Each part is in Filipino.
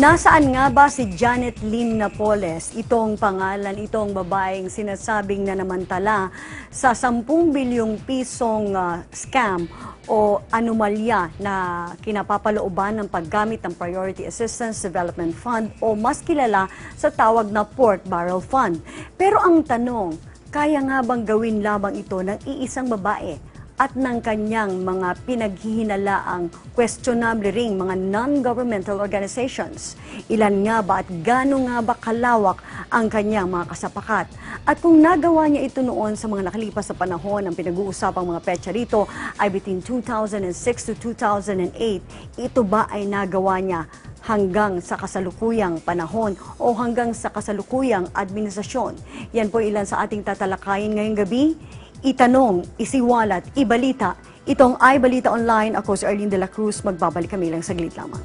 Nasaan nga ba si Janet Lim Napoles? Itong pangalan, itong babaeng sinasabing nanamantala sa 10 bilyong pisong scam o anomalya na kinapapalooban ng paggamit ng Priority Assistance Development Fund o mas kilala sa tawag na Pork Barrel Fund. Pero ang tanong, kaya nga bang gawin lamang ito ng iisang babae at ng kanyang mga pinaghihinalaang questionable ring mga non-governmental organizations? Ilan nga ba at gaano nga ba kalawak ang kanyang mga kasapakat? At kung nagawa niya ito noon sa mga nakalipas na panahon, ang pinag-uusapang mga petsa rito ay between 2006 to 2008, ito ba ay nagawa niya hanggang sa kasalukuyang panahon o hanggang sa kasalukuyang administrasyon? Yan po ilan sa ating tatalakayin ngayong gabi. Itanong, isiwalat, ibalita. Itong iBalita Online. Ako si Arlene de la Cruz. Magbabalik kami lang saglit lamang.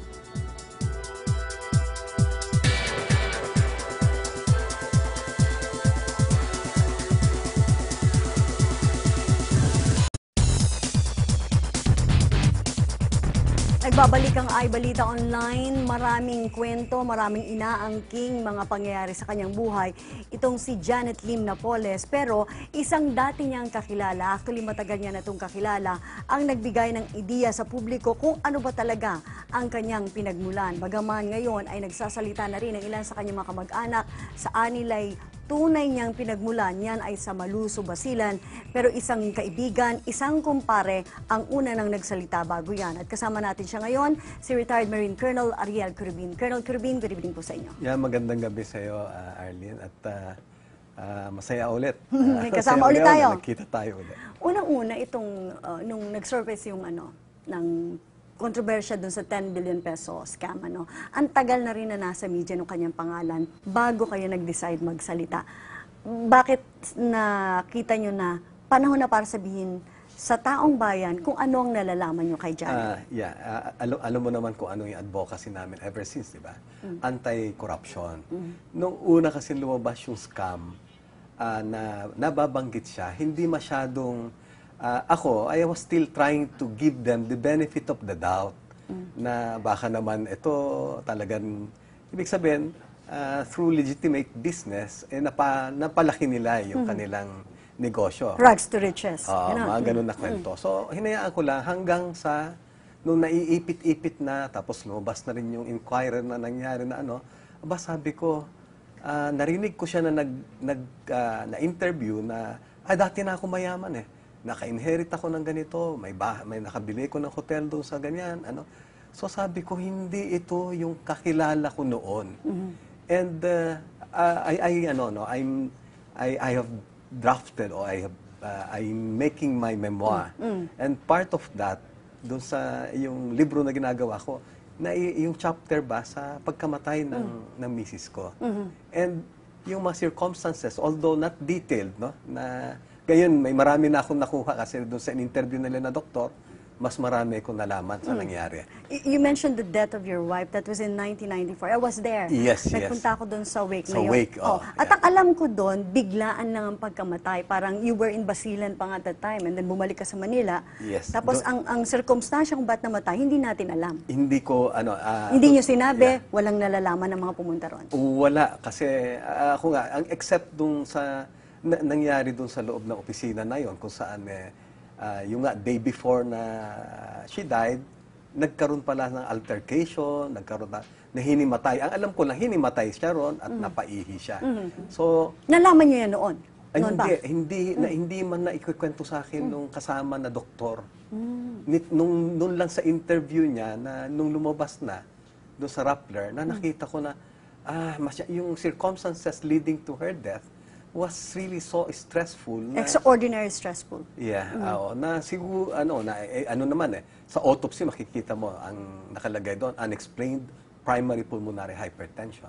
Nagbabalik ang iBalita Online. Maraming kwento, maraming inaangking mga pangyayari sa kanyang buhay. Itong si Janet Lim Napoles. Pero isang dati niyang kakilala, actually matagal niya na itong kakilala, ang nagbigay ng ideya sa publiko kung ano ba talaga ang kanyang pinagmulan. Bagaman ngayon ay nagsasalita na rin ang ilan sa kanyang mga kamag-anak sa anilay tunay niyang pinagmulan, yan ay sa Maluso, Basilan. Pero isang kaibigan, isang kumpare, ang una nang nagsalita bago yan. At kasama natin siya ngayon, si retired Marine Colonel Ariel Curubin. Colonel Curubin, good evening po sa inyo. Yeah, magandang gabi sa iyo, Arlene. At masaya ulit. May kasama ulit tayo. Nagkita tayo ulit. Unang-una, itong nung nag-surface yung ng kontrobersya dun sa 10 billion peso scam, ang tagal na rin na nasa media ng kanyang pangalan bago kayo nag-decide magsalita. Bakit nakita nyo na panahon na para sabihin sa taong bayan kung ano ang nalalaman nyo kay Janet? Alam mo naman kung ano yung advocacy namin ever since, di ba? Anti-corruption. Nung una kasi lumabas yung scam, na nababanggit siya, hindi masyadong I was still trying to give them the benefit of the doubt na baka naman ito talagang, ibig sabihin, through legitimate business, napalaki nila yung kanilang negosyo. Rags to riches. Mga ganun na kwento. So, hinayaan ko lang hanggang sa, nung naiipit-ipit na, tapos lumabas na rin yung inquirer na nangyari na sabi ko, narinig ko siya na na-interview na, dati na ako mayaman naka-inherit ako ng ganito, may nakabili ko ng hotel doon sa ganyan, So sabi ko, hindi ito yung kakilala ko noon. And I have drafted or I'm making my memoir. And part of that, doon sa yung libro na ginagawa ko, na yung chapter ba sa pagkamatay ng misis ko. And yung mga circumstances, although not detailed, na ngayon, may marami na akong nakuha kasi doon sa interview nila na doktor, mas marami akong nalaman sa nangyari. You mentioned the death of your wife. That was in 1994. I was there. Yes, Nagpunta ako doon sa wake na yun. Sa wake, At ang alam ko doon, biglaan lang ang pagkamatay. Parang you were in Basilan pa nga at that time and then bumalik ka sa Manila. Yes. Tapos ang circumstansya kung ba't namatay, hindi natin alam. Hindi ko, hindi nyo sinabi, walang nalalaman ng mga pumunta ron. Wala, kasi ako nga, except doon sa nangyari doon sa loob ng opisina na yon kung saan yung nga day before na she died, nagkaroon pala ng altercation, nagkaroon na hinimatay. Ang alam ko lang, hinimatay siya ron at napaihi siya. So, nalaman niyo yan noon? Hindi man na ikukwento sa akin nung kasama na doktor. Nung lang sa interview niya, na nung lumabas na doon sa Rappler, na nakita ko na yung circumstances leading to her death was really so stressful. Extraordinary stressful. Yeah, na siguro, naman sa autopsy makikita mo, ang nakalagay doon, unexplained primary pulmonary hypertension.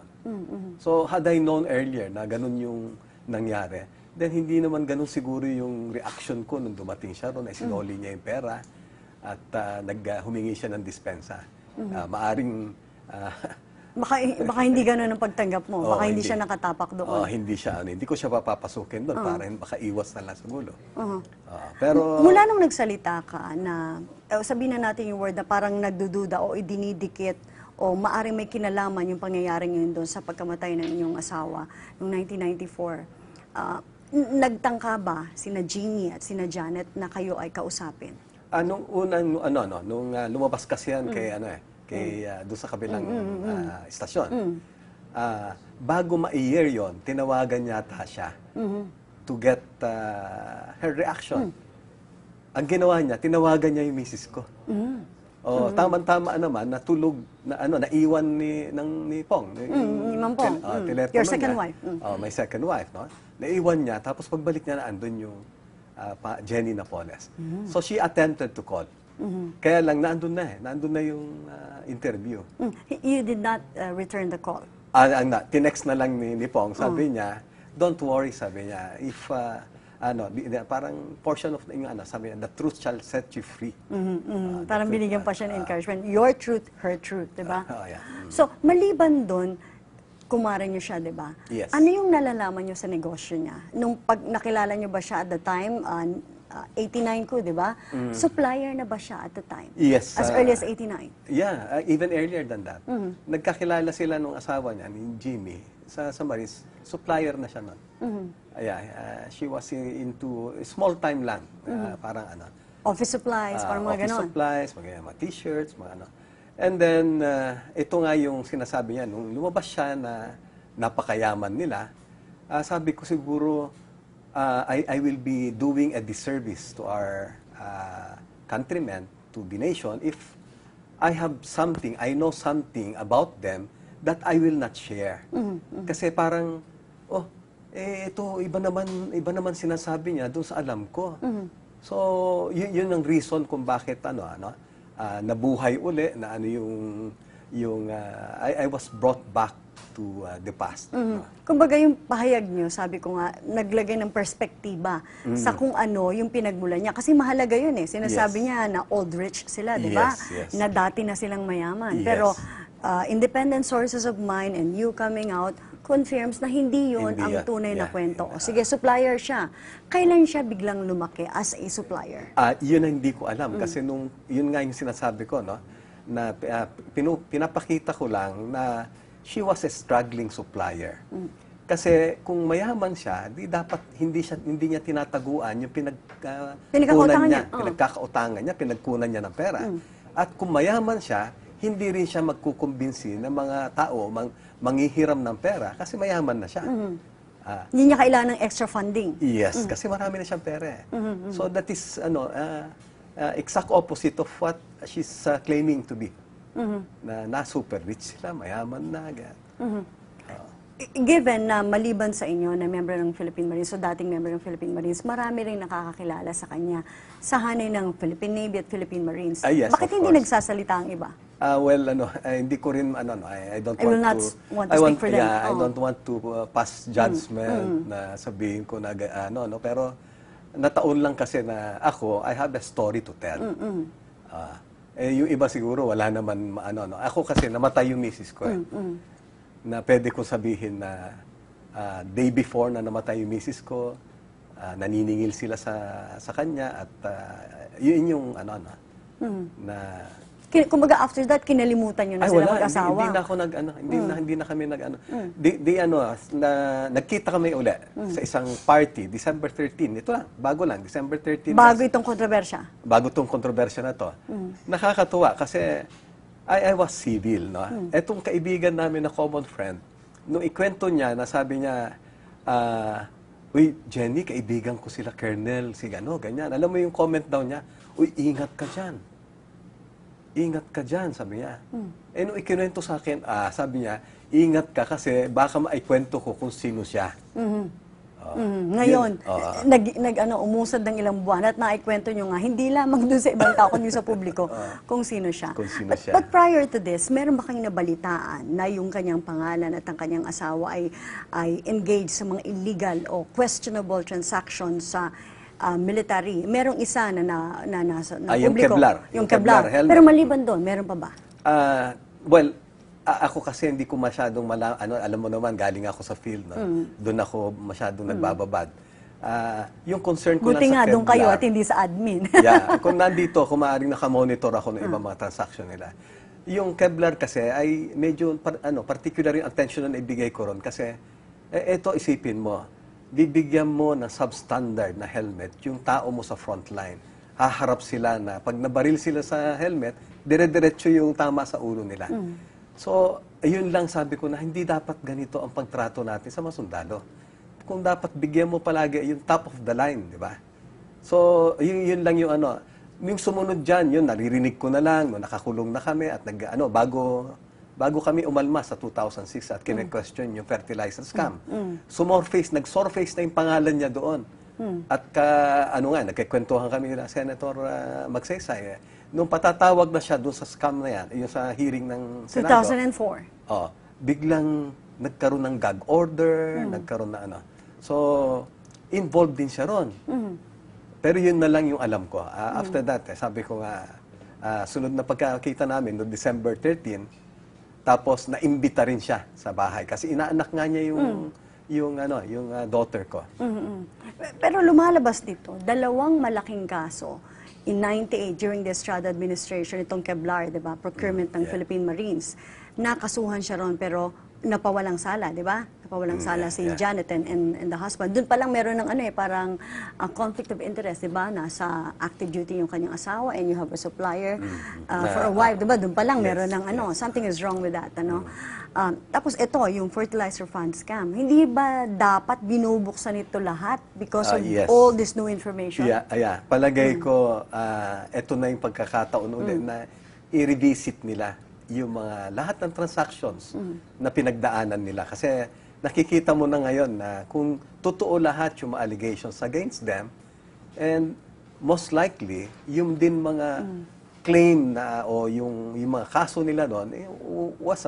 So, had I known earlier na ganun yung nangyari, then hindi naman ganun siguro yung reaction ko nung dumating siya doon, ay sinoli niya yung pera at humingi siya ng dispensa. Maaring Baka hindi gano'n ang pagtanggap mo. Baka hindi siya nakatapak doon. Hindi ko siya papapasukin doon para baka iwas na lang sa gulo. Pero mula nung nagsalita ka na sabihin na natin yung word na parang nagdududa o idinidikit o maaring may kinalaman yung pangyayaring yun doon sa pagkamatay ng inyong asawa noong 1994. Nagtangka ba sina Jeannie at sina Janet na kayo ay kausapin? Nung unang, nung lumabas kasi yan kay doon sa kabilang istasyon. Bago ma-year yon, tinawagan yata siya to get her reaction. Ang ginawa niya, tinawagan niya yung misis ko. Tama-tama naman, natulog, naiwan ni Pong. Ni Ma'am Pong. Telepono Your second niya. wife. My second wife, no? Naiwan niya, tapos pagbalik niya na andun yung Jenny Napoles. So she attempted to call. Kaya lang, naandun na yung interview. You did not return the call? Tinext na lang ni Pong, sabi niya, don't worry, sabi niya, if parang portion of yung sabi niya, the truth shall set you free. Parang binigyan pa siya ng encouragement. Your truth, her truth, di ba? Yeah. So, maliban doon, kumara niyo siya, di ba? Yes. Ano yung nalalaman niyo sa negosyo niya? Nung pag nakilala niyo ba siya at the time, 89 ko, di ba? Supplier na ba siya at the time? Yes. As early as 89? Yeah, even earlier than that. Nagkakilala sila nung asawa niya, ni Jimmy, sa Marines. Supplier na siya nun. She was into small time lang. Parang Office supplies, parang mga office ganon. supplies, mga t-shirts, mga And then, ito nga yung sinasabi niya, nung lumabas siya na napakayaman nila, sabi ko siguro, I will be doing a disservice to our countrymen, to the nation, if I have something, I know something about them that I will not share. Kasi parang, ito, iba naman sinasabi niya doon sa alam ko. So, yun ang reason kung bakit, nabuhay uli, na I was brought back to the past. Kumbaga yung pahayag niyo, sabi ko nga, naglagay ng perspektiba sa kung ano yung pinagmulan niya. Kasi mahalaga yun eh. Sinasabi niya na old rich sila, di ba? Yes. Na dati na silang mayaman. Yes. Pero independent sources of mine and you coming out confirms na hindi yun Hindi ang yan. tunay na Yeah. kwento. O, sige, supplier siya. Kailan siya biglang lumaki as a supplier? Yun ang hindi ko alam. Kasi yun nga yung sinasabi ko, no? Na pinapakita ko lang na she was a struggling supplier. Kasi kung mayaman siya, di dapat hindi niya tinataguan yung Pinagkakautangan niya. pinagkakautangan niya, pinagkunan niya ng pera. At kung mayaman siya, hindi rin siya magkukumbinsi ng mga tao manghihiram ng pera kasi mayaman na siya. Hindi niya kailangan ng extra funding. Yes, kasi marami na siyang pera. So that is exact opposite of what she's claiming to be. Na super rich sila, mayaman na. Given na maliban sa inyo na member ng Philippine Marines, so dating member ng Philippine Marines, marami rin nakakakilala sa kanya sa hanay ng Philippine Navy at Philippine Marines. Yes, Bakit of hindi course. nagsasalita ang iba? Hindi ko rin, I don't I will want not to, want to speak for them. I don't want to pass judgment na sabihin ko na, pero nataon lang kasi na ako, I have a story to tell. Yung iba siguro, wala naman, Ako kasi, namatay yung misis ko, na pwede ko sabihin na day before na namatay yung misis ko, naniningil sila sa kanya, at yun yung, na Kumbaga after that, kinalimutan nyo na sila mag-asawa. Hindi na ako hindi na kami nagkita kami uli sa isang party, December 13. Ito lang, bago lang, December 13. Bago itong kontrobersya. Bago itong kontrobersya na to. Nakakatuwa kasi I was civil, no? Etong kaibigan namin na common friend, nung ikwento niya, nasabi niya, uy, Jenny, kaibigan ko sila, Colonel, si ganyan. Alam mo yung comment daw niya, uy, ingat ka dyan. Ingat ka dyan, sabi niya. Nung ikinuwento sa akin, sabi niya, ingat ka kasi baka maikwento ko kung sino siya. Ngayon, umusad ng ilang buwan at naikwento nyo nga, hindi lamang doon sa ibang tao, kundi sa publiko, kung sino siya. Kung sino siya. But prior to this, meron ba kayong nabalitaan na yung kanyang pangalan at ang kanyang asawa ay engaged sa mga illegal o questionable transactions sa military? Merong isa na nasa yung publiko. Kevlar. Yung Kevlar. Helmet. Pero maliban doon, meron pa ba? Ako kasi hindi ko masyadong alam mo naman, galing ako sa field, no? Doon ako masyadong nagbababad. Yung concern ko Buti lang sa nga doon kayo Kevlar, at hindi sa admin. yeah, kung nandito, kung maaaring nakamonitor ako ng ibang mga transaction nila. Yung Kevlar kasi ay medyo particular yung attention na ibigay ko ron kasi eto isipin mo, bibigyan mo ng substandard na helmet yung tao mo sa front line. Haharap sila na pag nabaril sila sa helmet, dire-diretso yung tama sa ulo nila. So, ayun lang sabi ko na hindi dapat ganito ang pagtrato natin sa mga sundalo. Kung dapat bigyan mo palagi yung top of the line, di ba? So, yun lang yung yung sumunod dyan, yun, naririnig ko na lang, no, nakakulong na kami at bago kami umalma sa 2006 at kine-question yung fertilizer scam. Nag-surface na yung pangalan niya doon. At nagkikwentuhan kami na Senator Magsaysay. Nung patatawag na siya doon sa scam na yan, yung sa hearing ng Senado. 2004. Biglang nagkaroon ng gag order, nagkaroon na So, involved din siya ron. Pero yun na lang yung alam ko. After that, sabi ko nga, sunod na pagkakita namin noong December 13, tapos naimbita rin siya sa bahay kasi inaanak nga niya yung daughter ko. Pero lumalabas dito, dalawang malaking kaso in 98 during the Estrada administration, itong Kevlar, 'di ba? Procurement ng Philippine Marines. Nakasuhan siya ron pero napawalang sala, 'di ba? Napawalang sala si Janet and the husband. Doon pa lang meron ng parang conflict of interest, 'di ba? Nasa active duty yung kanyang asawa and you have a supplier for a wife, 'di ba? Doon pa lang meron ng something is wrong with that, tapos ito, yung fertilizer fund scam. Hindi ba dapat binubuksan ito lahat because of all this new information? Palagay ko, ito na yung pagkakataon ulit na i-revisit nila yung lahat ng transactions na pinagdaanan nila. Kasi nakikita mo na ngayon na kung totoo lahat yung allegations against them, and most likely, yung din mga claim na o yung mga kaso nila doon was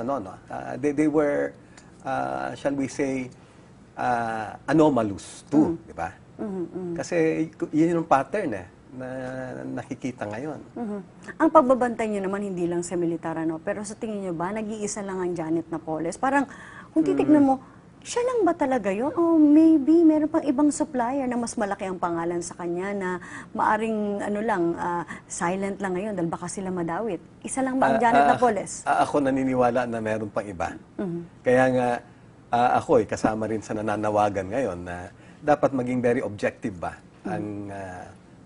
they were shall we say anomalous too, di ba? Kasi yun yung pattern na nakikita ngayon. Ang pagbabantay niyo naman hindi lang sa militar pero sa tingin niyo ba nag-iisa lang ang Janet Napoles? Parang kung titignan mo, siya lang ba talaga yun? O maybe meron pang ibang supplier na mas malaki ang pangalan sa kanya na maaring silent lang ngayon dahil baka sila madawit. Isa lang ba ang Janet Napoles? Ako naniniwala na meron pang iba. Kaya nga ako kasama rin sa nananawagan ngayon na dapat maging very objective ba ang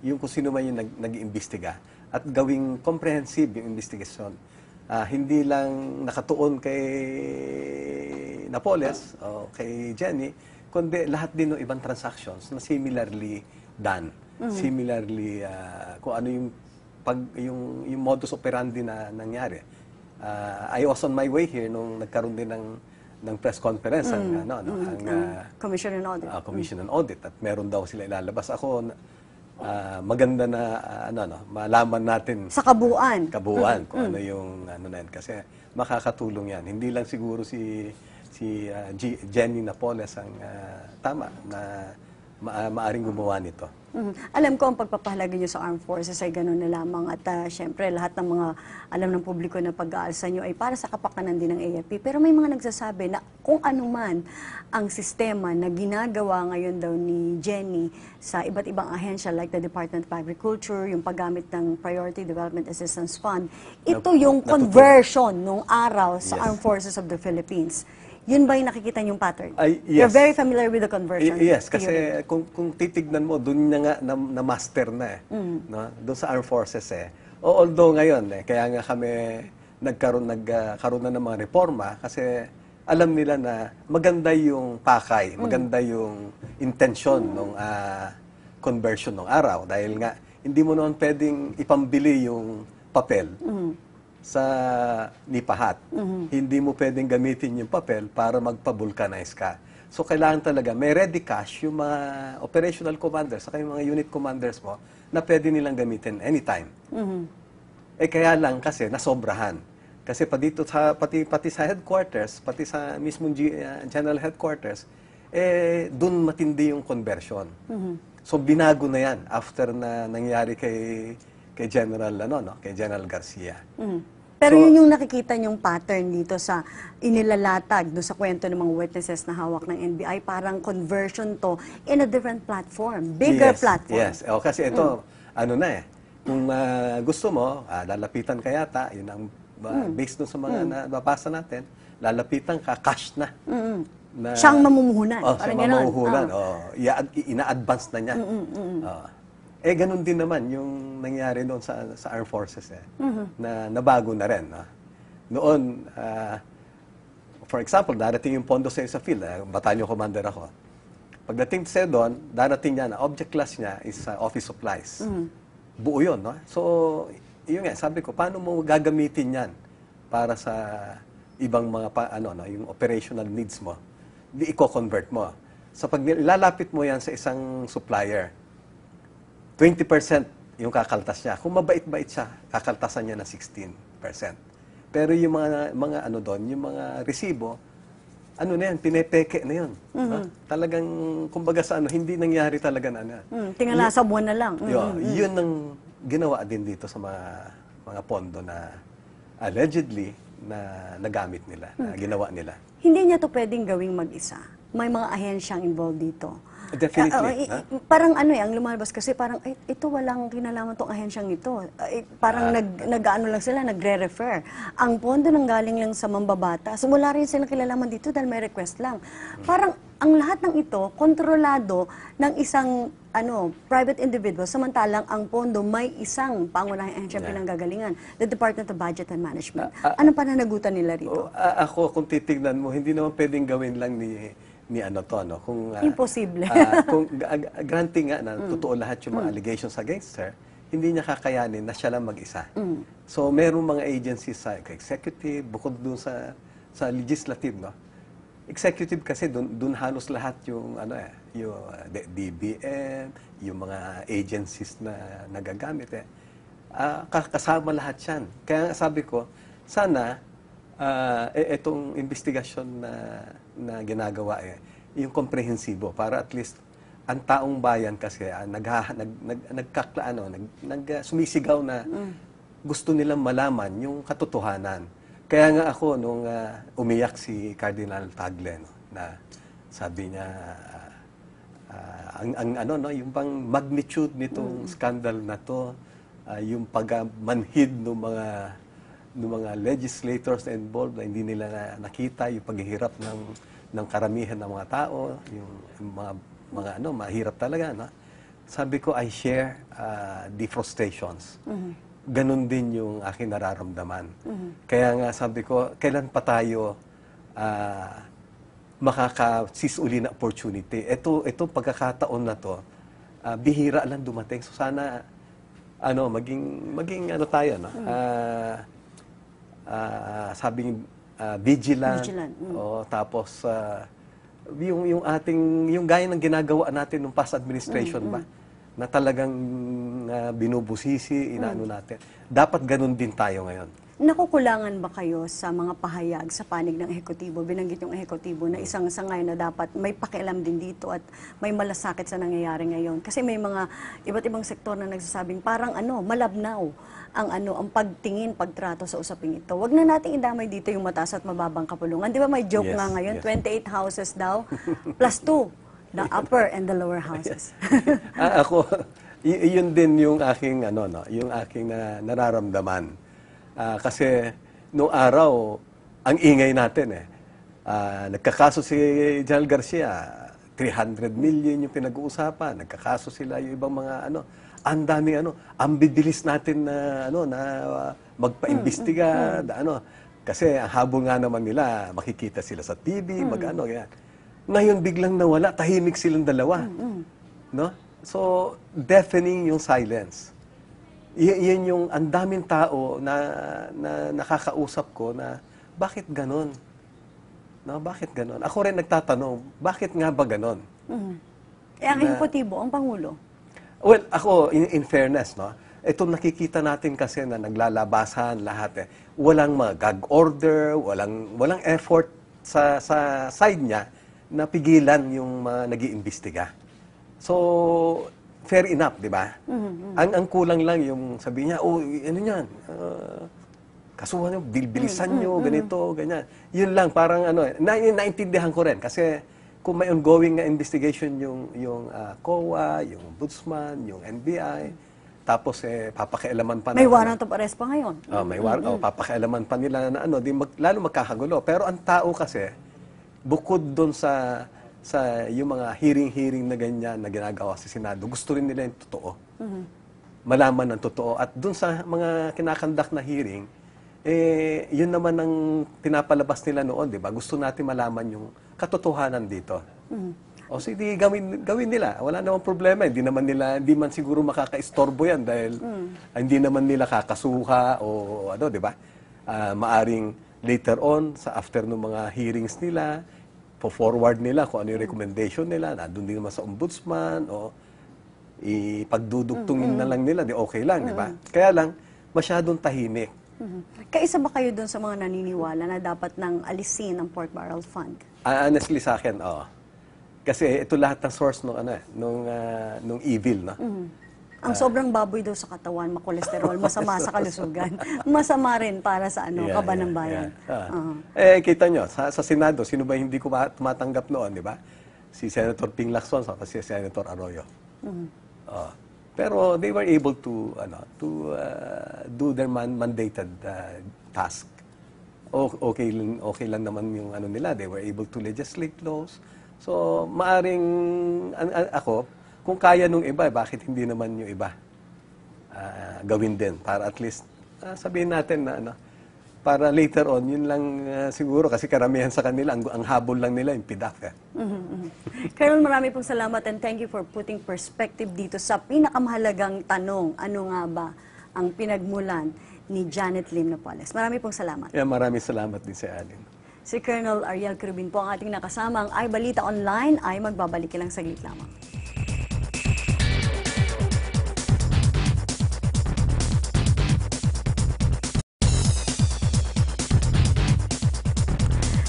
yung kung sino man yung nag-iimbestiga at gawing comprehensive yung investigation. Hindi lang nakatuon kay Napoles o kay Jenny, kundi lahat din ng ibang transactions na similarly done. Similarly, kung ano yung modus operandi na nangyari. I was on my way here nung nagkaroon din ng press conference ang Commission on Audit. Commission on Audit at meron daw sila ilalabas. Ako maganda na malaman natin sa kabuuan kung ano yung na yan kasi makakatulong yan. Hindi lang siguro si Jenny Napoles ang tama na maaring gumawa nito. Alam ko ang pagpapahalaga niyo sa Armed Forces ay gano'n na lamang at syempre lahat ng mga alam ng publiko na pag-aalsa niyo ay para sa kapakanan din ng AFP. Pero may mga nagsasabi na kung ano man ang sistema na ginagawa ngayon daw ni Jenny sa iba't ibang ahensya like the Department of Agriculture, yung paggamit ng Priority Development Assistance Fund, ito yung conversion nung araw sa Armed Forces of the Philippines. Yun ba yung nakikita niyong pattern? Yes. You're very familiar with the conversion Yes, theory. kasi kung titignan mo, doon na nga na-master na no? Doon sa Armed Forces Although ngayon, kaya nga kami nagkaroon na ng mga reforma kasi alam nila na maganda yung pakay, maganda yung intention ng conversion ng araw. Dahil nga, hindi mo naman pwedeng ipambili yung papel sa nipahat. Hindi mo pwedeng gamitin yung papel para magpa-vulcanize ka. So, kailangan talaga may ready cash yung mga operational commanders saka yung mga unit commanders mo na pwede nilang gamitin anytime. Kaya lang kasi nasobrahan. Kasi pati sa headquarters, pati sa mismong general headquarters, dun matindi yung conversion. So, binago na yan after na nangyari kay General kay General Garcia. Pero yun yung nakikita niyong pattern dito sa inilalatag do sa kwento ng mga witnesses na hawak ng NBI, parang conversion to in a different platform, bigger platform. Yes, kasi ito, kung gusto mo, lalapitan ka yata, yun ang Based dun sa mga nababasa natin, lalapitan ka, cash na. Na Siyang mamumuhunan. oh, Parang siya ganon. mamuhunan. Oh, ina-advance na niya. Oh. Ganun din naman yung nangyari doon sa Armed Forces na nabago na rin. No? Noon, for example, darating yung pondo sa field, battalion commander ako. Pagdating sa doon, darating niya na object class niya is office supplies. Buo yun, no? So, yun nga, sabi ko, paano mo gagamitin yan para sa ibang mga yung operational needs mo? Di i-convert mo. So, pag lalapit mo yan sa isang supplier, 20% yung kakaltas niya. Kung mabait-bait siya, kakaltasan niya ng 16%. Pero yung mga doon, yung mga resibo, na yan, pinepeke na yun. Talagang, kumbaga hindi nangyari talaga na. Tingala sa buwan na lang. Yun ang ginawa din dito sa mga pondo na allegedly na nagamit nila, na ginawa nila. Hindi niya to pwedeng gawing mag-isa. May mga ahensyang involved dito. Definitely. Parang ang lumalabas kasi parang, ito walang kinalaman tong ahensyang ito. Parang nag-ano lang sila, nagre-refer. Ang pondo nang galing lang sa mambabata. So wala rin silang kilalaman dito dahil may request lang. Parang ang lahat ng ito, kontrolado ng isang private individual, samantalang ang pondo may isang pangunahing ahensyang pinanggagalingan, the Department of Budget and Management. Anong pananagutan nila rito? Ako, kung titignan mo, hindi naman pwedeng gawin lang ni kung imposible. Kung granting nga na totoo lahat yung mga allegations against her, hindi niya kakayanin na siya lang mag-isa. So merong mga agencies sa executive, bukod dun sa legislative, no. Executive kasi dun halos lahat yung yung DBM, yung mga agencies na nagagamit kasama lahat 'yan. Kaya sabi ko, sana itong investigasyon na ginagawa yung komprehensibo para at least ang taong bayan kasi sumisigaw na gusto nilang malaman yung katotohanan. Kaya nga ako nung umiyak si Cardinal Tagle na sabi niya yung pang magnitude nitong scandal na to, yung pagmanhid ng mga legislators involved na hindi nila nakita yung paghihirap ng karamihan ng mga tao, yung mga mahirap talaga, no? Sabi ko, I share the frustrations. Ganon din yung aking nararamdaman. Kaya nga sabi ko, kailan pa tayo makakasis uli na opportunity? Ito pagkakataon na to, bihira lang dumating. So sana maging tayo, no? Sabing vigilant. Tapos yung gaya ng ginagawa natin nung past administration ba na talagang binubusisi, inaano natin. Dapat ganun din tayo ngayon. Nakukulangan ba kayo sa mga pahayag sa panig ng ehekutibo? Binanggit yung ehekutibo na isang sangay na dapat may pakialam din dito at may malasakit sa nangyayari ngayon. Kasi may mga iba't ibang sektor na nagsasabing parang malabnaw ang pagtingin, pagtrato sa usaping ito. Wag na nating idamay dito yung mataas at mababang kapulungan. Di ba may joke nga ngayon, 28 houses daw, plus 2, the upper and the lower houses. Ako, yun din yung aking, yung aking nararamdaman. Kasi noong araw, ang ingay natin nagkakaso si General Garcia, 300 million yung pinag-uusapan. Nagkakaso sila yung ibang mga ang daming ang bibilis natin na magpa-imbestiga, kasi ang habol nga naman nila, makikita sila sa TV, ganyan. Ngayon biglang nawala, tahimik silang dalawa. No? So, deafening yung silence. Yan yung ang daming tao na nakakausap ko na bakit ganon? No, bakit ganon? Ako rin nagtatanong, bakit nga ba ganon? Ang ehekutibo, ang Pangulo. Well, ako, in fairness, no, ito nakikita natin kasi na naglalabasan lahat. Walang mga gag order, walang effort sa side niya na pigilan yung mga nag-iimbestiga. So, fair enough, di ba? Ang kulang lang yung sabi niya, yan, kasuhan nyo, bilisan nyo, ganito, ganyan. Yun lang, parang naintindihan ko rin. Kasi kung may ongoing investigation yung COA, yung Ombudsman, yung NBI, tapos papakialaman pa May ng- warrant of arrest pa ngayon. papakialaman pa nila na ano, lalo magkakagulo. Pero ang tao kasi, bukod doon sa yung mga hearing na ganyan na ginagawa sa Senado, gusto rin nila yung totoo. Malaman ng totoo. At doon sa mga kinakandak na hearing, yun naman ang pinapalabas nila noon, di ba? Gusto natin malaman yung katotohanan dito. O sige, gawin nila. Wala namang problema. Hindi man siguro makakaistorbo yan dahil hindi naman nila kakasuha o ano, di ba? Maaring later on, after ng mga hearings nila, forward nila kung ano yung recommendation nila, nandun din naman sa ombudsman, o ipagdudugtungin na lang nila, di okay lang, di ba? Kaya lang, masyadong tahimik. Kaisa ba kayo dun sa mga naniniwala na dapat nang alisin ang pork barrel fund? Honestly sa akin, kasi ito lahat ng source nung evil, no? Ang sobrang baboy daw sa katawan, makolesterol, masama sa kalusugan. Masama rin para sa kaba ng bayan. Kita nyo, sa Senado, sino ba hindi tumatanggap noon, di ba? Si Senator Ping Lacson, saka si Senator Arroyo. Pero they were able to do their mandated task. Okay lang naman yung ano nila. They were able to legislate laws. So, maaring ako, kung kaya nung iba, bakit hindi naman yung iba gawin din? Para at least sabihin natin na para later on, yun lang siguro kasi karamihan sa kanila, ang habol lang nila yung PDAF. Colonel, marami pong salamat and thank you for putting perspective dito sa pinakamahalagang tanong, ano nga ba ang pinagmulan ni Janet Lim Napoles. Marami pong salamat. Maraming salamat din sa Alin. Si Colonel Ariel Crubin po ang ating nakasama. Ang iBalita Online ay magbabalik lang saglit lamang.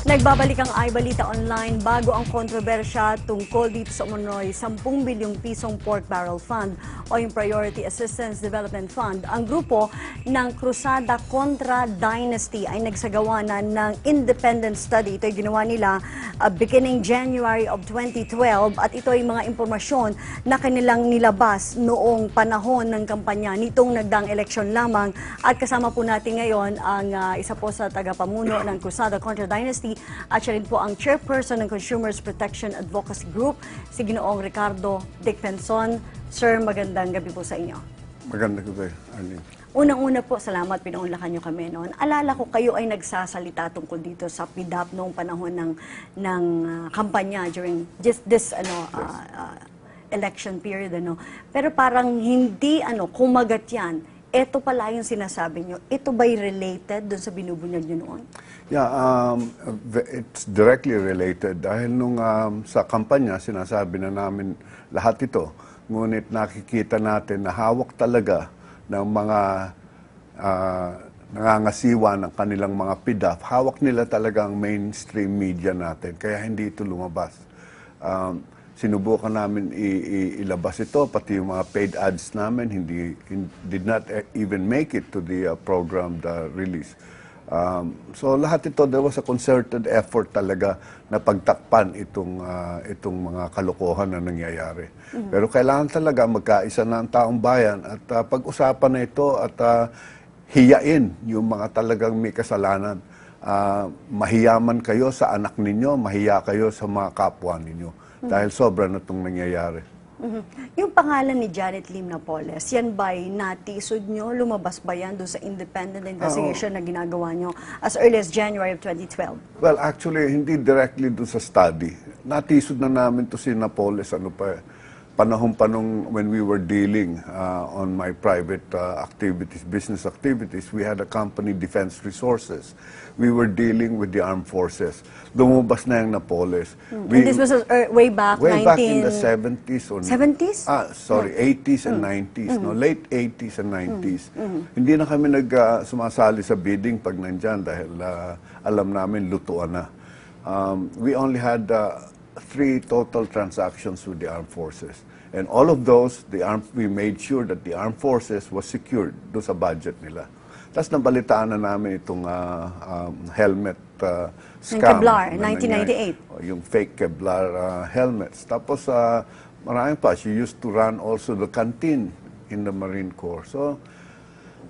Nagbabalik ang iBalita Online bago ang kontrobersya tungkol dito sa umunoy 10 bilyong pisong pork barrel fund o yung Priority Assistance Development Fund. Ang grupo ng Cruzada Contra Dynasty ay nagsagawa na ng independent study. Ito ay ginawa nila beginning January of 2012 at ito ay mga impormasyon na kanilang nilabas noong panahon ng kampanya nitong nagdaang eleksyon lamang. At kasama po natin ngayon ang isa po sa tagapamuno ng Cruzada Contra Dynasty at siya rin po ang chairperson ng Consumers Protection Advocacy Group, si Ginoong Ricardo Dicpenson. Sir, magandang gabi po sa inyo. Magandang gabi, Arlene. Unang-una po, salamat, pinaunlakan nyo kami noon. Alala ko kayo ay nagsasalita tungkol dito sa PDAP noong panahon ng kampanya during this election period. Pero parang hindi kumagat yan. Ito pala yung sinasabi nyo. Ito ba'y related dun sa binubunyag nyo noon? Yeah, it's directly related dahil nung sa kampanya sinasabi na namin lahat ito, ngunit nakikita natin na hawak talaga ng mga nangangasiwa ng kanilang mga PDAP. Hawak nila talaga ang mainstream media natin, kaya hindi ito lumabas. Sinubukan namin ilabas ito, pati yung mga paid ads namin did not even make it to the programmed release. So lahat ito, there was a concerted effort talaga na pagtakpan itong mga kalokohan na nangyayari. Pero kailangan talaga magkaisa na ang taong bayan at pag-usapan na ito at hiyain yung mga talagang may kasalanan. Mahiyaman kayo sa anak ninyo, mahiya kayo sa mga kapwa ninyo. Dahil sobra na itong nangyayari. Yung pangalan ni Janet Lim Napoles, yan ba'y natisod nyo? Lumabas ba yan doon sa independent investigation na ginagawa nyo as early as January of 2012? Well, actually, hindi directly doon sa study. Natisod na namin to si Napoles, panahon pa nung when we were dealing on my private business activities, we had a company, Defense Resources. We were dealing with the armed forces. Lumabas na yung Napoles. And this was way back back in the 70s. 70s? 80s and 90s. No? Late 80s and 90s. Hindi na kami sumasali sa bidding pag nandyan dahil alam namin lutuan na. We only had 3 total transactions with the armed forces. And all of those, we made sure that the armed forces was secured do sa budget nila. Tapos nabalitaan na namin itong helmet scam. Kevlar, 1998. Yung fake Kevlar helmets. Tapos marami pa. She used to run also the canteen in the Marine Corps. So,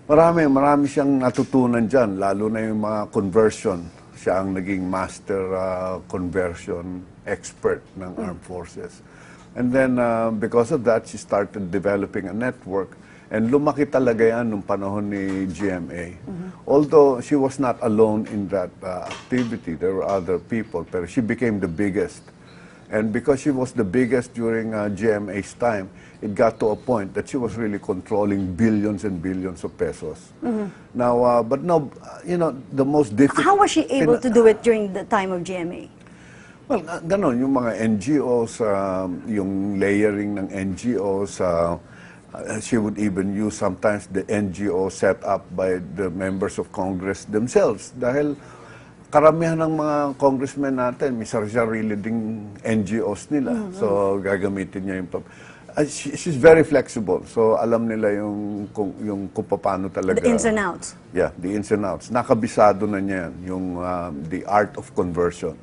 marami siyang natutunan dyan, lalo na yung mga conversion. Siya ang naging master conversion expert ng Armed Forces. And then, because of that, she started developing a network. And lumaki talaga yan nung panahon ni GMA. Although she was not alone in that activity, there were other people, pero she became the biggest. And because she was the biggest during GMA's time, it got to a point that she was really controlling billions and billions of pesos. Now, but now, you know, the most difficult... How was she able to do it during the time of GMA? Well, ganon, yung mga NGOs, yung layering ng NGOs, she would even use sometimes the NGO set up by the members of Congress themselves. Dahil karamihan ng mga congressmen natin, may sarili ding NGOs nila. So, gagamitin niya yung... she's very flexible. So, alam nila yung kung paano talaga... The ins and outs. Yeah, the ins and outs. Nakabisado na niya yan, yung the art of conversion.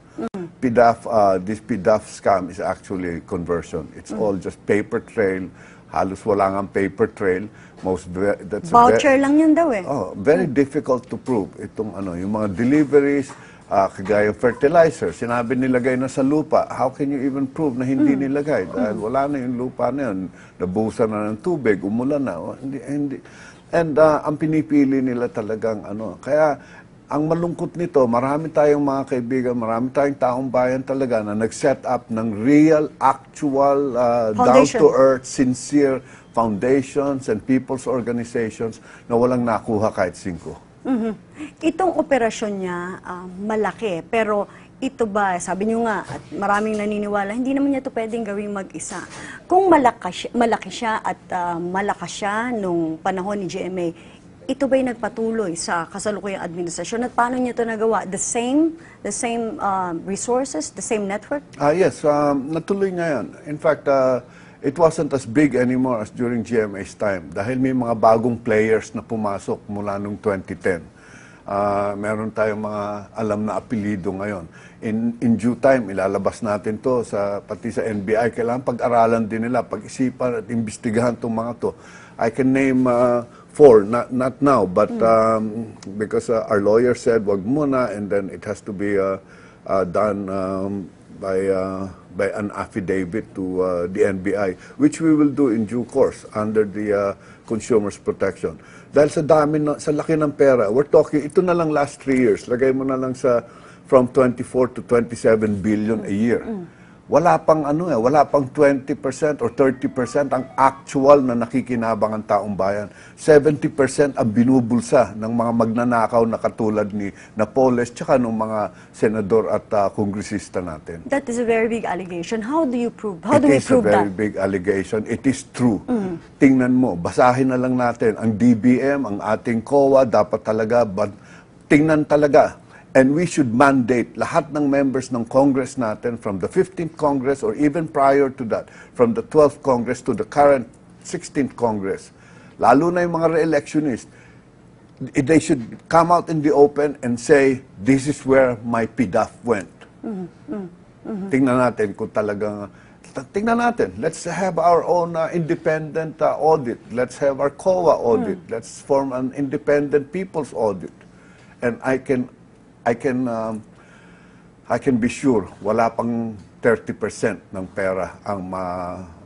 PDAF, this PDAF scam is actually conversion. It's all just paper trail. Halos wala nga paper trail. Voucher lang yun daw eh. Oh, very difficult to prove. Itong yung mga deliveries, kagaya fertilizer, sinabi nilagay na sa lupa. How can you even prove na hindi nilagay? Dahil wala na yung lupa na yun. Nabuhusan na ng tubig, umulan na. Hindi. And ang pinipili nila talagang Kaya, ang malungkot nito, marami tayong mga kaibigan, marami tayong taong bayan talaga na nag-set up ng real, actual, down-to-earth, sincere foundations and people's organizations na walang nakuha kahit 5. Itong operasyon niya, malaki. Pero ito ba, sabi niyo nga, at maraming naniniwala, hindi naman niya ito pwedeng gawing mag-isa. Kung malaki siya at malakas siya nung panahon ni GMA, ito ba'y nagpatuloy sa kasalukuyang administrasyon at paano niya ito nagawa? The same resources, the same network? Yes, natuloy nga yan. In fact, it wasn't as big anymore as during GMA's time dahil may mga bagong players na pumasok mula nung 2010. Meron tayong mga alam na apelido ngayon. In due time, ilalabas natin to pati sa NBI. Kailangan pag-aralan din nila, pag-isipan at imbestigahan itong mga to. I can name 4, not now, but because our lawyer said wag muna, and then it has to be done by an affidavit to the NBI, which we will do in due course under the Consumers Protection. Dahil sa laki ng pera, we're talking, ito na lang last 3 years, lagay mo na lang from 24 to 27 billion a year. Wala pang wala pang 20% or 30% ang actual na nakikinabang ang taong bayan. 70% ang binubulsa ng mga magnanakaw na katulad ni Napoles tsaka ng mga senador at kongresista natin. That is a very big allegation. How do you prove? How do we prove that? It is a very big allegation. It is true. Tingnan mo, basahin na lang natin. Ang DBM, ang ating COA, dapat talaga, tingnan talaga. And we should mandate lahat ng members ng Congress natin from the 15th Congress or even prior to that, from the 12th Congress to the current 16th Congress, lalo na yung mga re-electionists, they should come out in the open and say, this is where my PDAF went. Tingnan natin kung talagang, let's have our own independent audit. Let's have our COA audit. Let's form an independent people's audit. And I can be sure wala pang 30% ng pera ang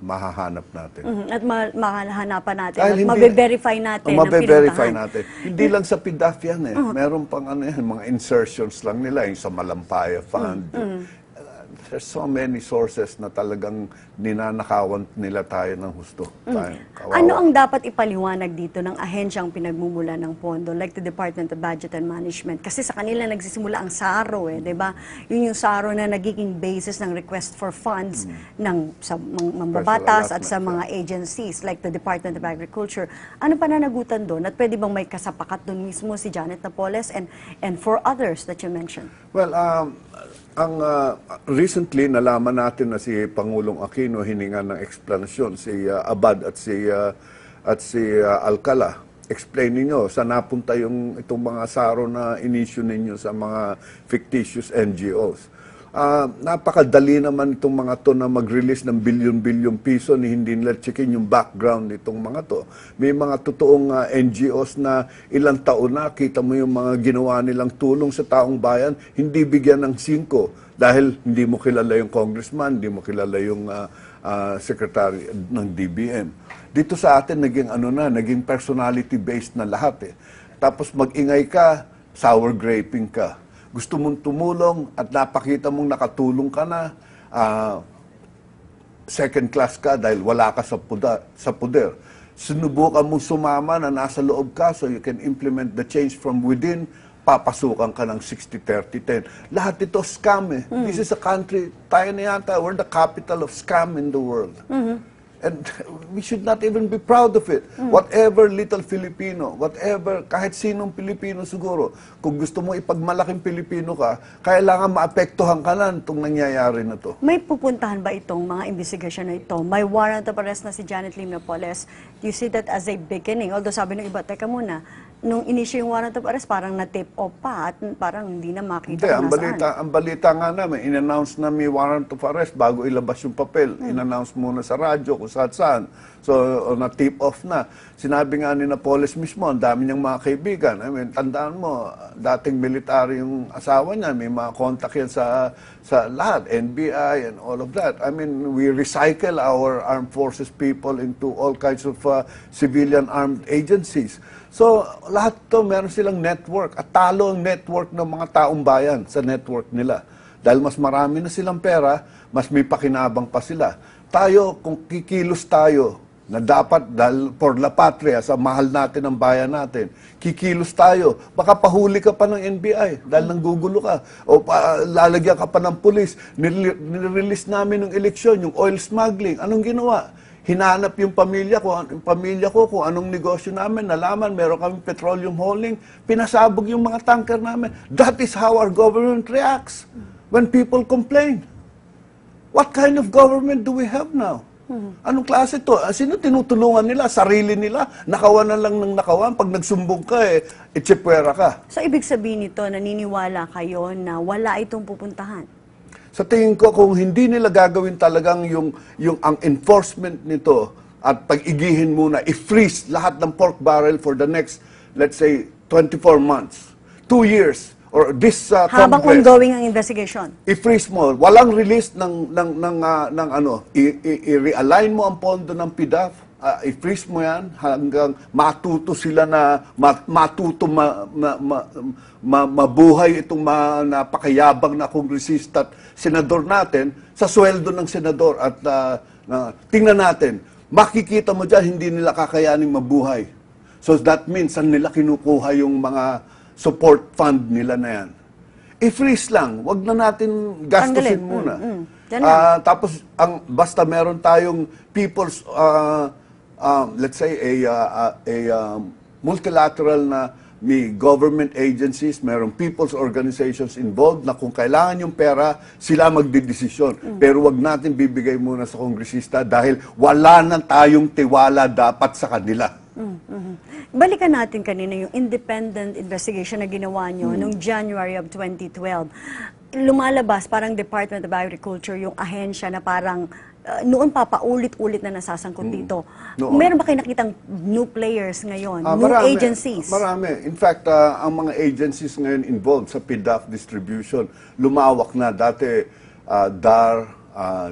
mahahanap natin. At mahahanapan natin. Dahil at mabe-verify natin ang mabe-verify pinuntahan. natin. Hindi lang sa PDAF yan eh. Meron pang mga insertions lang nila, yung sa Malampaya Fund. There's so many sources na talagang ninanakawan nila tayo ng husto. Ano ang dapat ipaliwanag dito ng ahensyang pinagmumula ng pondo, like the Department of Budget and Management? Kasi sa kanila nagsisimula ang SARO di ba? Yun yung SARO na nagiging basis ng request for funds sa mambabatas at sa mga agencies like the Department of Agriculture. Ano pananagutan doon? At pwede bang may kasapakat doon mismo si Janet Napoles and for others that you mentioned? Well, recently nalaman natin na si Pangulong Aquino hininga ng explanation, si Abad at si Alcala. Explain ninyo saan napunta itong mga SARO na inisyu ninyo sa mga fictitious NGOs. napakadali naman itong mga to na mag-release ng bilyon-bilyon piso ni hindi nila checkin yung background nitong mga to. May mga totoong NGOs na ilang taon na, kita mo yung mga ginawa nilang tulong sa taong bayan, hindi bigyan ng 5 dahil hindi mo kilala yung congressman, hindi mo kilala yung secretary ng DBM. Dito sa atin, naging personality-based na lahat eh. Tapos mag-ingay ka, sour graping ka. Gusto mong tumulong at napakita mong nakatulong ka na, second class ka dahil wala ka sa puder. Sinubukan mong sumama na nasa loob ka so you can implement the change from within, papasukan ka ng 60-30-10. Lahat ito scam eh. This is a country, tayo na yata, we're the capital of scam in the world. And we should not even be proud of it. Whatever little Filipino, whatever, kahit sinong Pilipino siguro, kung gusto mo ipagmalaking Pilipino ka, kailangan maapektuhan ka na itong nangyayari na to. May pupuntahan ba itong mga investigasyon na ito? May warrant of arrest na si Janet Lim Napoles. Do you see that as a beginning? Although sabi ng iba, teka muna, nung inisyo yung warrant of arrest, parang na-tip off pa at parang hindi na makita kung nasaan. Ang balita nga namin, in-announce na may warrant of arrest bago ilabas yung papel. In-announce muna sa radyo kung saan. So, na-tip off na. Sinabi nga ni Napoles mismo, ang dami niyang mga kaibigan. I mean, tandaan mo, dating military yung asawa niya, may mga contact yan sa lahat, NBI and all of that. I mean, we recycle our armed forces people into all kinds of civilian armed agencies. So, lahat to meron silang network. At talo ang network ng mga taong bayan sa network nila. Dahil mas marami na silang pera, mas may pakinabang pa sila. Tayo, kung kikilos tayo, na dapat, dahil for la patria, sa mahal natin ang bayan natin, kikilos tayo, baka pahuli ka pa ng NBI dahil nanggugulo ka. O lalagyan ka pa ng pulis. Nirelease namin ng eleksyon, yung oil smuggling. Anong ginawa? Hinanap yung pamilya ko kung anong negosyo namin, nalaman, meron kami petroleum hauling, pinasabog yung mga tanker namin. That is how our government reacts when people complain. What kind of government do we have now? Anong klase to? Sino tinutulungan nila? Sarili nila? Nakawanan lang ng nakawan. Pag nagsumbong ka, itsipwera ka. So, ibig sabihin nito, naniniwala kayo na wala itong pupuntahan? Sa tingin ko, kung hindi nila gagawin talagang yung ang enforcement nito at pag-igihin muna, i-freeze lahat ng pork barrel for the next, let's say, 24 months, 2 years, or this habang Congress, ongoing ang investigation. i-freeze mo, walang release i-realign mo ang pondo ng PDAF, i-freeze mo yan hanggang matuto sila na mabuhay itong napakayabang na kongresista at senador natin sa sweldo ng senador at tingnan natin, makikita mo dyan hindi nila kakayaning mabuhay. So that means saan nila kinukuha yung mga support fund nila na yan. I-freeze lang, wag na natin gastusin muna. Tapos basta meron tayong people's let's say a multilateral na may government agencies, merong people's organizations involved na kung kailangan yung pera, sila magdidesisyon. Pero wag natin bibigay muna sa kongresista dahil wala na tayong tiwala dapat sa kanila. Balikan natin kanina yung independent investigation na ginawa nyo noong January of 2012. Lumalabas parang Department of Agriculture yung ahensya na parang noon pa paulit-ulit na nasasangkot dito. Meron ba kayo nakitang new players ngayon? New agencies? Marami. In fact, ang mga agencies ngayon involved sa PDAF distribution, lumawak na. Dati, DAR,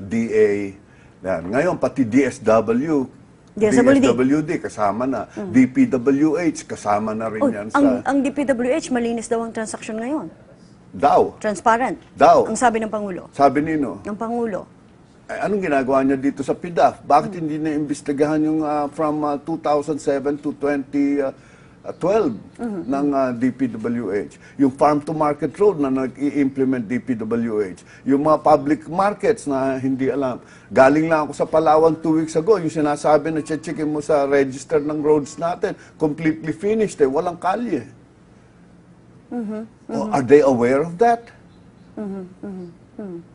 DA, yan. Ngayon, pati DSWD kasama na. DPWH kasama na rin yan. Ang DPWH, malinis daw ang transaksyon ngayon. Daw. Transparent. Daw. Ang sabi ng Pangulo. Sabi nino? Ng Pangulo. Anong ginagawa niya dito sa PDAF? Bakit hindi na-imbestigahan yung from 2007 to 2012 ng DPWH? Yung farm-to-market road na nag-i-implement DPWH. Yung mga public markets na hindi alam. Galing lang ako sa Palawan 2 weeks ago. Yung sinasabi na checkin mo sa register ng roads natin, completely finished. Walang kalye. Are they aware of that?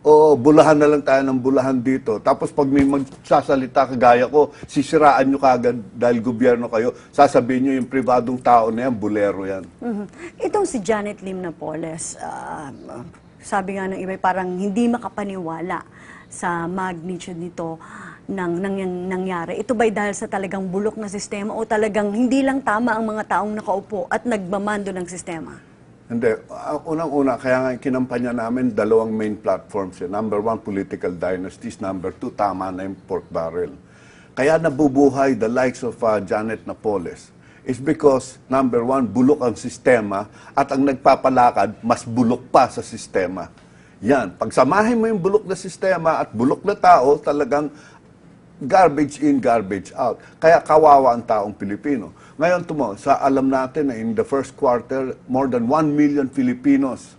O bulahan na lang tayo ng bulahan dito. Tapos pag may magsasalita kagaya ko, sisiraan nyo kagad dahil gobyerno kayo, sasabihin nyo yung pribadong tao na yan, bulero yan. Itong si Janet Lim Napoles, sabi nga ng iba, parang hindi makapaniwala sa magnitude nito nangyari. Ito ba'y dahil sa talagang bulok na sistema o talagang hindi lang tama ang mga taong nakaupo at nagmamando ng sistema? Hindi. Unang-una, kaya nga kinampanya namin dalawang main platforms. Number one, political dynasties. Number two, tama na yung pork barrel. Kaya nabubuhay the likes of Janet Napoles is because, number one, bulok ang sistema at ang nagpapalakad, mas bulok pa sa sistema. Yan. Pagsamahin mo yung bulok na sistema at bulok na tao, talagang garbage in, garbage out. Kaya kawawa ang taong Pilipino. Ngayon, alam natin na in the first quarter, more than 1 million Filipinos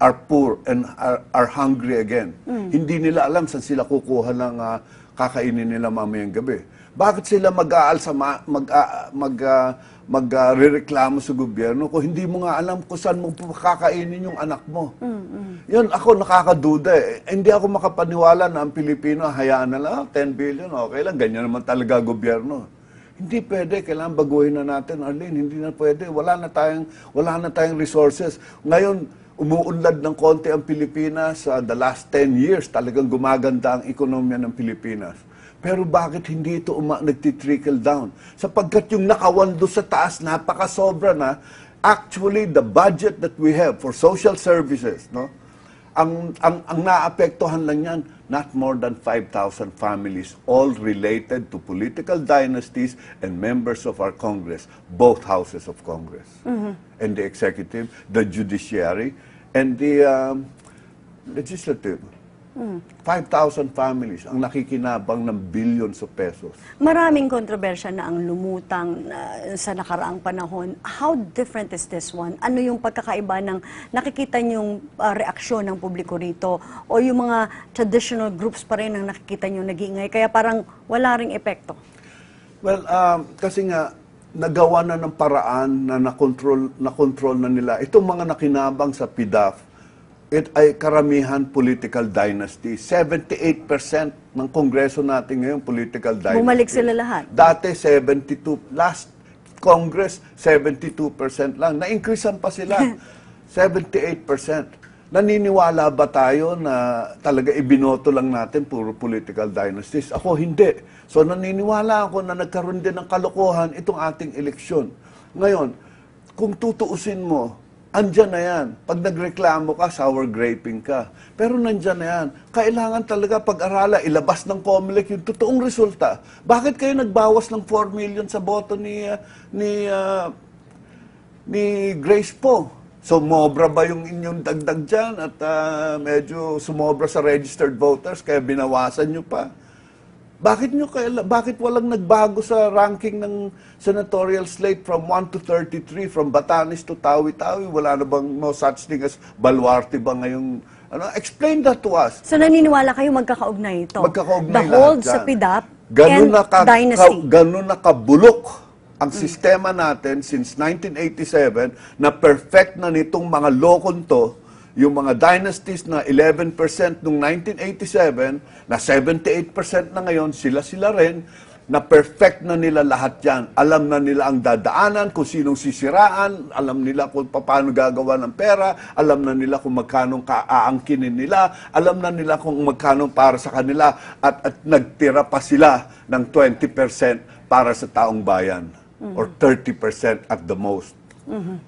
are poor and are hungry again. Hindi nila alam saan sila kukuha ng kakainin nila mamayang gabi. Bakit sila magrereklamo sa gobyerno kung hindi mo nga alam kung saan mo kakainin yung anak mo? Yun, ako nakakaduda eh. Hindi ako makapaniwala na ang Pilipino, hayaan na lang, 10 billion, okay lang, ganyan naman talaga gobyerno. Hindi pwede, kailangan baguhin na natin, Arlene, hindi na pwede, wala na tayong resources. Ngayon, umuunlad ng konti ang Pilipinas sa the last 10 years, talagang gumaganda ang ekonomiya ng Pilipinas. Pero bakit hindi ito nagtitrickle down? Sapagkat yung nakawando sa taas, napakasobra na. Actually, the budget that we have for social services, no? Ang naapektuhan lang yan, not more than 5,000 families, all related to political dynasties and members of our Congress, both houses of Congress, and the executive, the judiciary, and the legislative. 5,000 families ang nakikinabang ng billions of pesos. Maraming kontrobersya na ang lumutang sa nakaraang panahon. How different is this one? Ano yung pagkakaiba ng nakikita niyong reaksyon ng publiko rito? O yung mga traditional groups pa rin ang nakikita niyong nag-iingay? Kaya parang wala ring epekto. Well, kasi nga, nagawa na ng paraan na nakontrol na nila. Itong mga nakinabang sa PDAF, ay karamihan political dynasty. 78% ng Kongreso natin ngayon political dynasty. Bumalik sila lahat. Dati 72, last Congress 72% lang. Na-increasean pa sila. 78%. Naniniwala ba tayo na talaga ibinoto lang natin puro political dynasties? Ako hindi. So naniniwala ako na nagkaroon din ng kalokohan itong ating eleksyon. Ngayon, kung tutuusin mo, andyan na yan. Pag nagreklamo ka, sour graping ka. Pero nandyan na yan. Kailangan talaga pag-arala, ilabas ng COMELEC yung totoong resulta. Bakit kayo nagbawas ng 4 million sa boto ni Grace Po? Sumobra ba yung inyong dagdag dyan at medyo sumobra sa registered voters kaya binawasan nyo pa? Bakit walang nagbago sa ranking ng senatorial slate from 1 to 33, from Batanes to Tawi-Tawi? Wala na bang no such thing as Baluarte ba ngayong... explain that to us. So naniniwala kayo magkakaugnay ito? Magkakaugnay The hold lahat sa dyan. PDAP Ganun and dynasty. Ganun nakabulok ang sistema natin since 1987 na perfect na nitong mga lokon to, yung mga dynasties na 11% noong 1987, na 78% na ngayon, sila rin, na perfect na nila lahat yan. Alam na nila ang dadaanan, kung sinong sisiraan, alam nila kung paano gagawa ng pera, alam na nila kung magkano aangkinin nila, alam na nila kung magkano para sa kanila, at nagtira pa sila ng 20% para sa taong bayan, or 30% at the most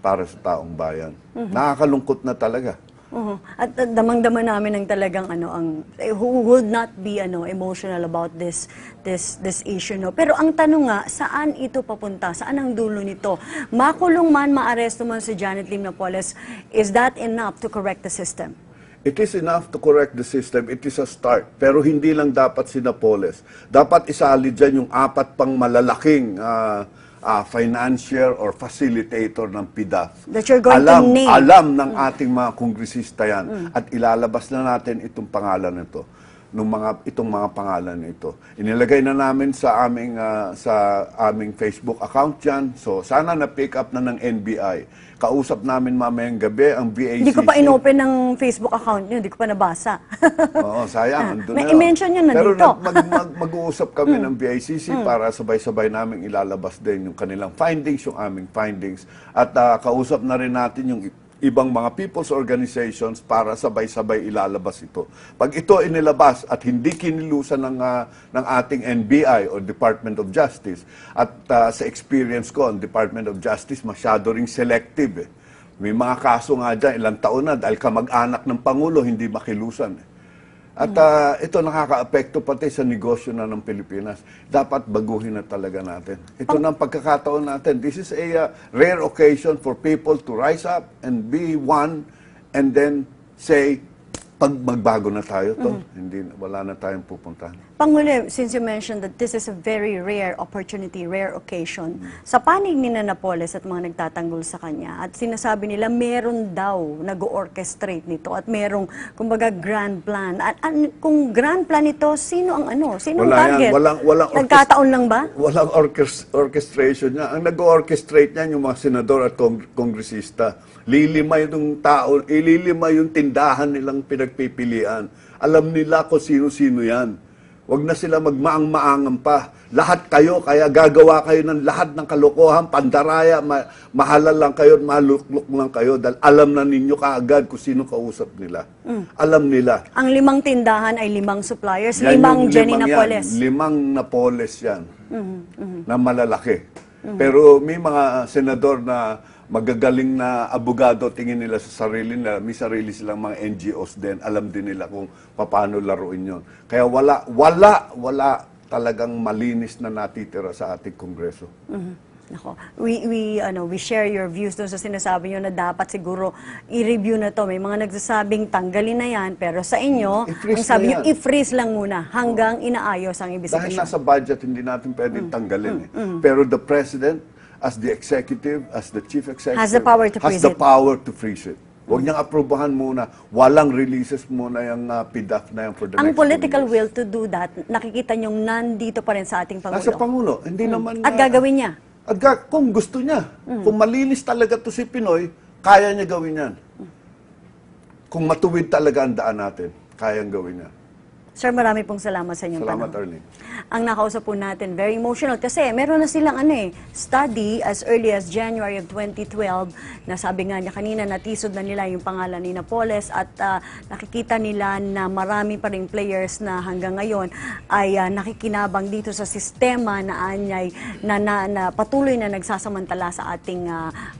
para sa taong bayan. Nakakalungkot na talaga. At damang-dama namin ang talagang who would not be emotional about this issue, no. Pero ang tanong nga, saan ito papunta? Saan ang dulo nito? Makulong man, maaresto man si Janet Lim Napoles, is that enough to correct the system? It is enough to correct the system. It is a start. Pero hindi lang dapat si Napoles. Dapat isali dyan yung 4 pang malalaking financier or facilitator ng PDAF. That you're going to name. Alam ng ating mga kongresista yan. At ilalabas na natin itong pangalan nito. Itong mga pangalan nito. Inilagay na namin sa aming Facebook account yan. So sana na-pick up na ng NBI. Kausap namin mamayang gabi ang VACC. Hindi ko pa inopen ng Facebook account niyo, hindi ko pa nabasa. Oo, sayang. Andun na. Na-mention yun na Pero dito. mag-uusap kami ng VICC para sabay-sabay namin ilalabas din yung kanilang findings, yung aming findings. At kausap na rin natin yung ibang mga people's organizations para sabay-sabay ilalabas ito. Pag ito inilabas at hindi kinilusan ng ating NBI o Department of Justice, at sa experience ko, ang Department of Justice masyado ring selective. May mga kaso nga dyan, ilang taon na, dahil kamag-anak ng Pangulo, hindi makilusan. At ito nakaka-apekto pati sa negosyo na ng Pilipinas. Dapat baguhin na talaga natin. Ito na ang pagkakataon natin. This is a rare occasion for people to rise up and be one and then say, pag magbago na tayo to, wala na tayong pupuntahan. Pangulo, since you mentioned that this is a very rare opportunity, rare occasion, sa panig ni Napoles at mga nagtatanggol sa kanya, at sinasabi nila meron daw nag-orchestrate nito at merong, kumbaga, grand plan. At kung grand plan ito, sino ang Sino ang target? Nagkataon lang ba? Walang orchestration niya. Ang nag-orchestrate niyan yung mga senador at kongresista. Lilima yung tao, ililima yung tindahan nilang pinagpipilian. Alam nila kung sino-sino yan. Huwag na sila magmaang-maangan pa. Lahat kayo, kaya gagawa kayo ng lahat ng kalokohan, pandaraya, mahalal lang kayo, maluklok lang kayo, dahil alam na ninyo kaagad kung sino kausap nila. Alam nila. Ang 5 tindahan ay 5 suppliers, Yan 5 Jenny Napoles. 5 Napoles yan, na malalaki. Pero may mga senador na magagaling na abogado, tingin nila sa sarili nila, may sarili silang mga NGOs din, alam din nila kung paano laruin yon. Kaya wala talagang malinis na natitira sa ating Kongreso. Nako, we share your views doon sa sinasabi nyo na dapat siguro i-review na to. May mga nagsasabing tanggalin na yan, pero sa inyo, ang sabi nyo, i-freeze lang muna hanggang inaayos ang Dahil investigasyon. nasa budget, hindi natin pwedeng tanggalin. Pero the President, as the executive, as the chief executive, Has the power to freeze it. freeze it. Huwag niyang aprobahan muna. Walang releases muna yung PDAF na yan for the Ang next 2 political years. will to do that, nakikita nyong nandito pa rin sa ating Pangulo. Nasa Pangulo. Hindi naman... At gagawin niya. Kung gusto niya. Kung malinis talaga to si Pinoy, kaya niya gawin yan. Kung matuwid talaga ang daan natin, kayang gawin niya. Sir, marami pong salamat sa inyong Salamat, panahon. Arlene. Ang nakausap po natin, very emotional kasi meron na silang study as early as January of 2012 na sabi nga niya kanina, natisod na nila yung pangalan ni Napoles at nakikita nila na marami pa ring players na hanggang ngayon ay nakikinabang dito sa sistema na anyay na patuloy na nagsasamantala sa ating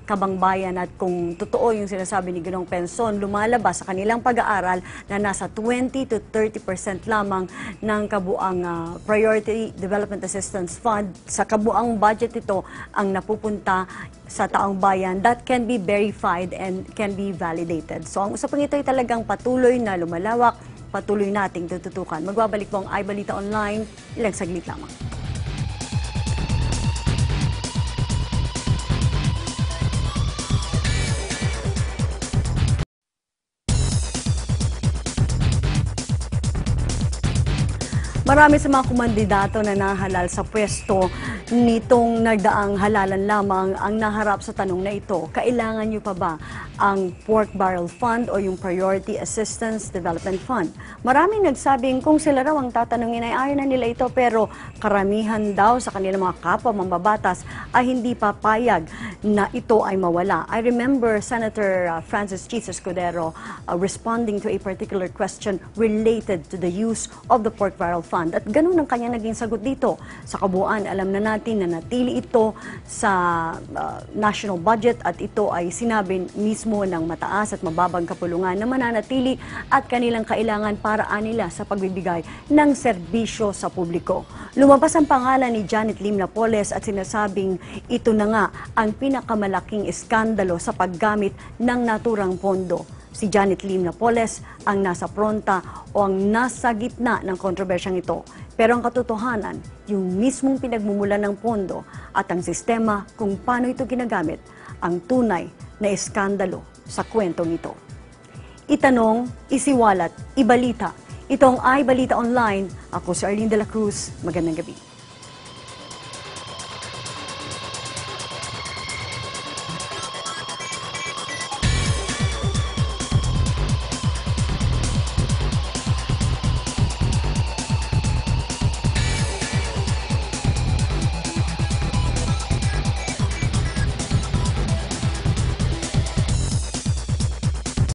kabangbayan, at kung totoo yung sinasabi ni Ginong Penson, lumalabas sa kanilang pag-aaral na nasa 20 to 30% lamang ng kabuang Priority Development Assistance Fund. Sa kabuang budget ito ang napupunta sa taong bayan that can be verified and can be validated. So ang usapang ito ay talagang patuloy na lumalawak, patuloy nating tututukan. Magbabalik po ang iBalita Online, ilang saglit lamang. Marami sa mga kumandidato na nahalal sa pwesto nitong nagdaang halalan lamang ang naharap sa tanong na ito. Kailangan nyo pa ba ang Pork Barrel Fund o yung Priority Assistance Development Fund? Maraming nagsabing kung sila raw ang tatanungin ay ayaw na nila ito, pero karamihan daw sa kanilang mga kapwa mambabatas ay hindi papayag na ito ay mawala. I remember Senator Francis Chis Escudero responding to a particular question related to the use of the Pork Barrel Fund. At ganun ang kanya naging sagot dito. Sa kabuuan, alam na natin na natili ito sa national budget at ito ay sinabi mismo ng mataas at mababang kapulungan na mananatili at kanilang kailangan paraan nila sa pagbibigay ng serbisyo sa publiko. Lumabas ang pangalan ni Janet Lim Napoles at sinasabing ito na nga ang pinakamalaking iskandalo sa paggamit ng naturang pondo. Si Janet Lim Napoles ang nasa pronta o ang nasa gitna ng kontrobersyang ito. Pero ang katotohanan, yung mismong pinagmumulan ng pondo at ang sistema kung paano ito ginagamit, ang tunay na iskandalo sa kwentong ito. Itanong, isiwalat, ibalita. Itong iBalita Online. Ako si Arlene de la Cruz. Magandang gabi.